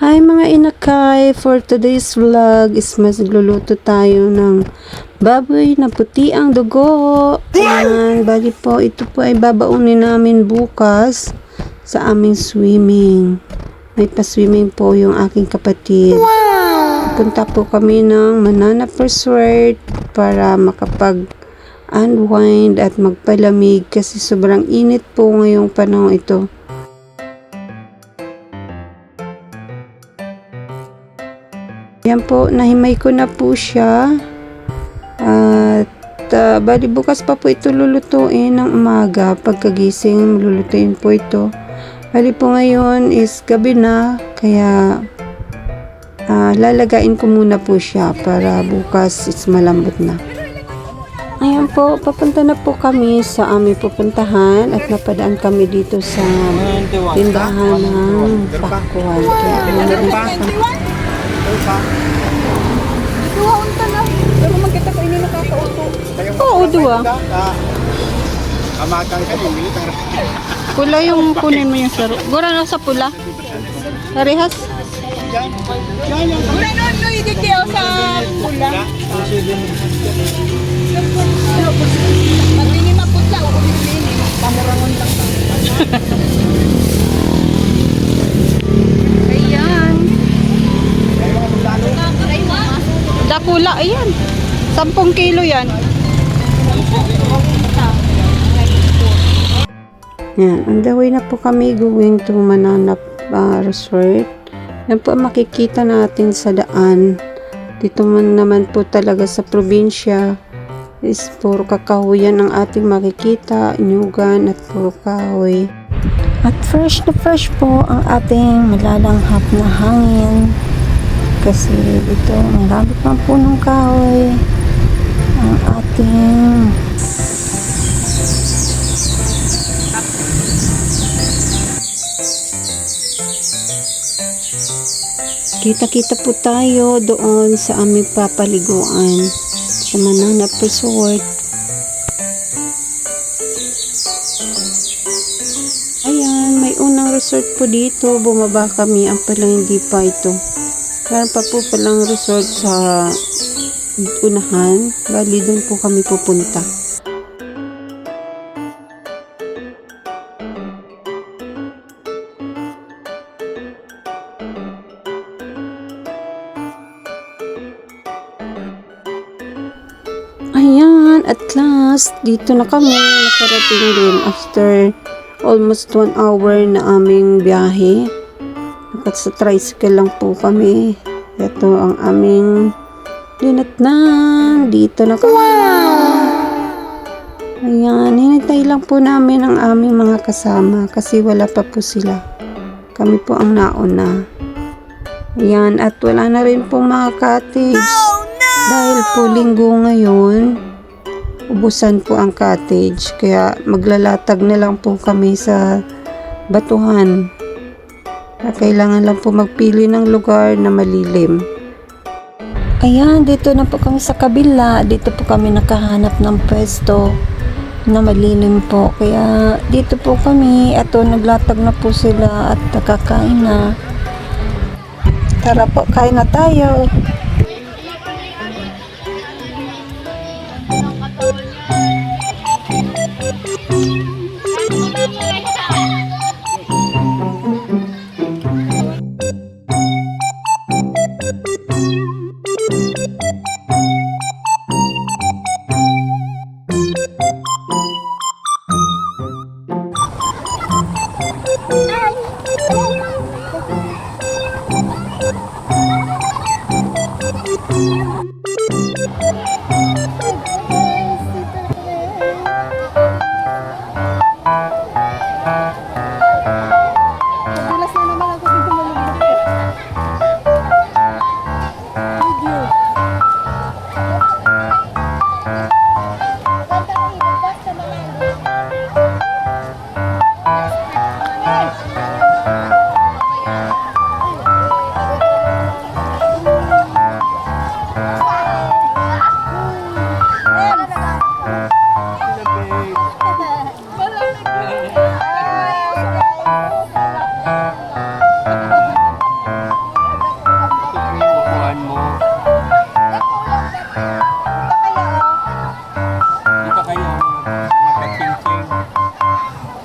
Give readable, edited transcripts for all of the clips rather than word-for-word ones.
Hi mga inakay, for today's vlog is magluluto tayo ng baboy na puti ang dugo. Ayan, bali po, ito po ay babaunin namin bukas sa aming swimming. May pa-swimming po yung aking kapatid. Punta po kami ng Mananap Resort para makapag-unwind at magpalamig kasi sobrang init po ngayong panahon ito. Yan po, nahimay ko na po siya. At bali bukas pa po ito lulutuin ng umaga. Pagkagising, lulutuin po ito. Bali po ngayon is gabi na, kaya lalagain ko muna po siya para bukas is malambot na. Ayan po, papunta na po kami sa aming pupuntahan at napadaan kami dito sa tindahan ng pakwan. Kaya Duwa unta na. Pero magkita ko ini nakakaupo. oo, duwa. Amakan ka din, bilit ang Pula yung kunin mo yung saro. Gura na sa pula. Parehas. Mura noon no idikiyaw sa pula. Pagini maputla o kumini. Pamurangon lang. Ayan. Dakula, ayan. 10 kilo yan. Yan, on the way na po kami going to Mananap Resort. Yan po ang makikita natin sa daan. Dito man naman po talaga sa probinsya is puro kakahuyan ang ating makikita, inyugan at puro kahoy. At fresh na fresh po ang ating malalanghap na hangin. Kasi ito, marami pang punong kahoy ang ating kita-kita po tayo doon sa aming papaliguan sa Mananap Resort. Ayan, may unang resort po dito, bumaba kami, ang pala hindi pa ito. Meron pa po palang resort sa unahan. Bali, doon po kami pupunta. Ayan, at last, dito na kami. Nakarating din after almost 1 hour na aming biyahe. At sa tricycle lang po kami. Ito ang aming dinatnan. Dito na kami. Ayan, hinintay lang po namin ang aming mga kasama kasi wala pa po sila. Kami po ang nauna. Ayan, at wala na rin po mga cottage. Dahil po linggo ngayon, ubusan po ang cottage. Kaya maglalatag na lang po kami sa batuhan. Kailangan lang po magpili ng lugar na malilim. Ayan, dito na po kami sa kabila. Dito po kami nakahanap ng pwesto na malilim po. Kaya dito po kami. Ito, naglatag na po sila at nakakain na. Tara po, kain na tayo.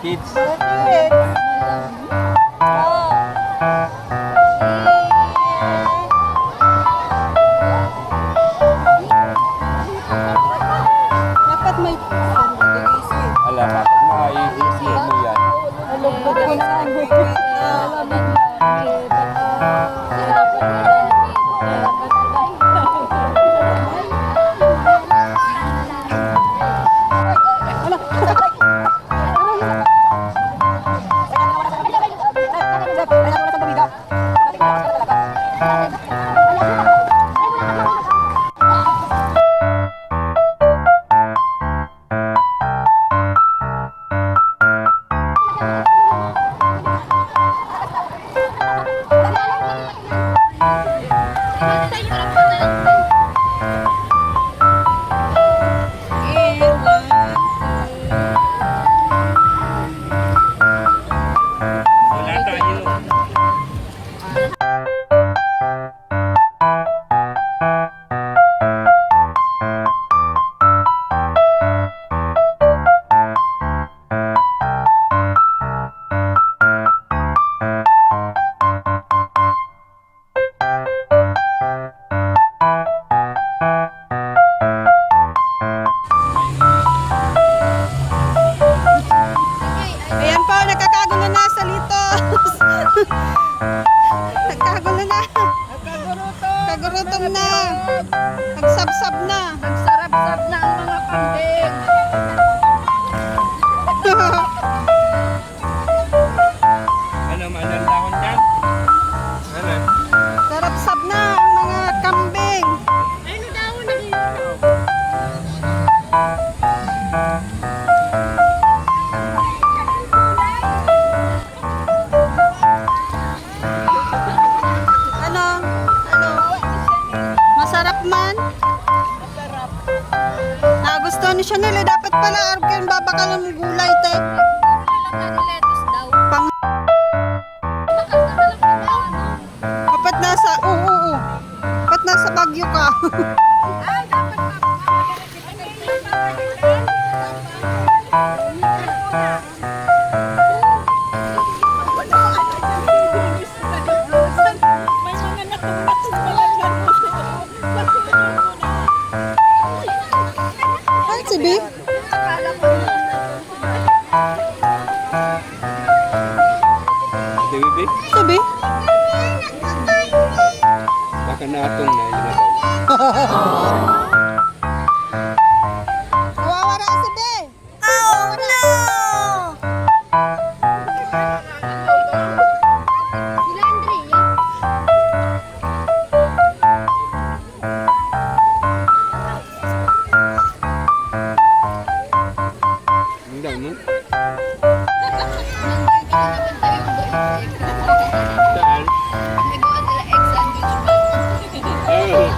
kids. Dapat may Ala, kapag maiisip mo yan. Wala tayo. Ayan po, nagkakagulo na sa litos. Nagkagulo na. Kagurutom na. Nagsabsab na. Nagsarap-sab na ang mga kambing. Ano, maanong dahon dyan? Ano? Sarap-sab na ang mga kambing. Ano? Ano? Masarap man? Masarap. Nagustuhan ni Chanel, dapat pala arkin babakalan ng gulay, te. Pang... Kapat nasa, oo. Kapat nasa Bagyo ka. Ay, si Bip. Ate Bibi, Si Bip. baka natong na yun na daw. Nawawala si Bip. Oh, no! Ang daw, no? Saan? Oh.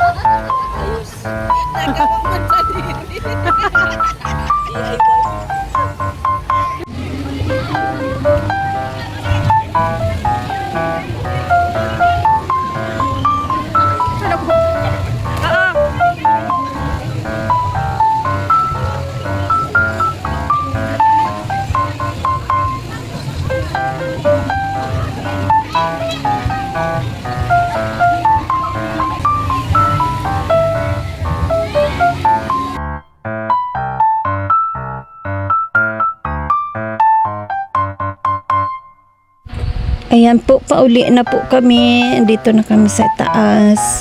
Ayan po, pauli na po kami. Dito na kami sa taas.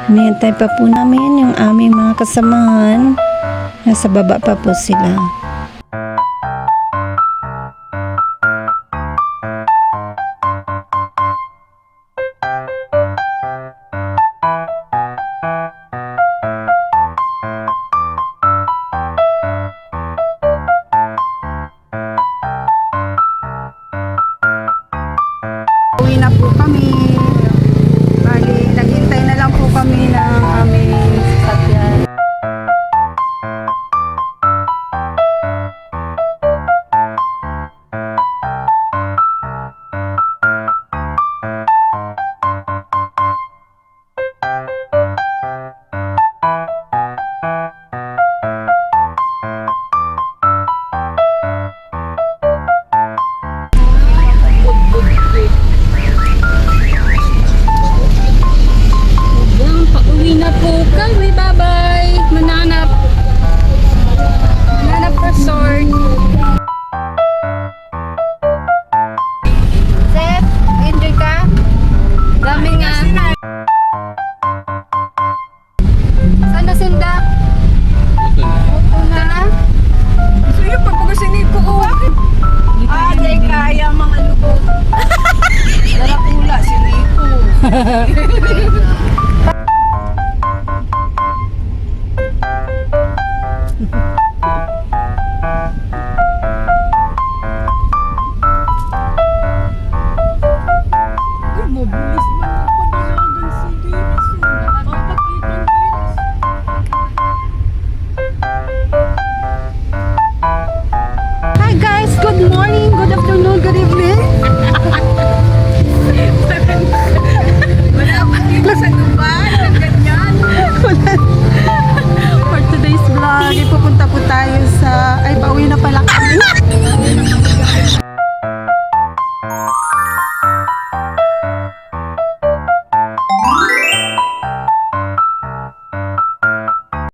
Hinihintay pa po namin yung aming mga kasamahan. Nasa baba pa po sila. Uwi na po kami. Bali, naghintay na lang po kami ng aming sasakyan.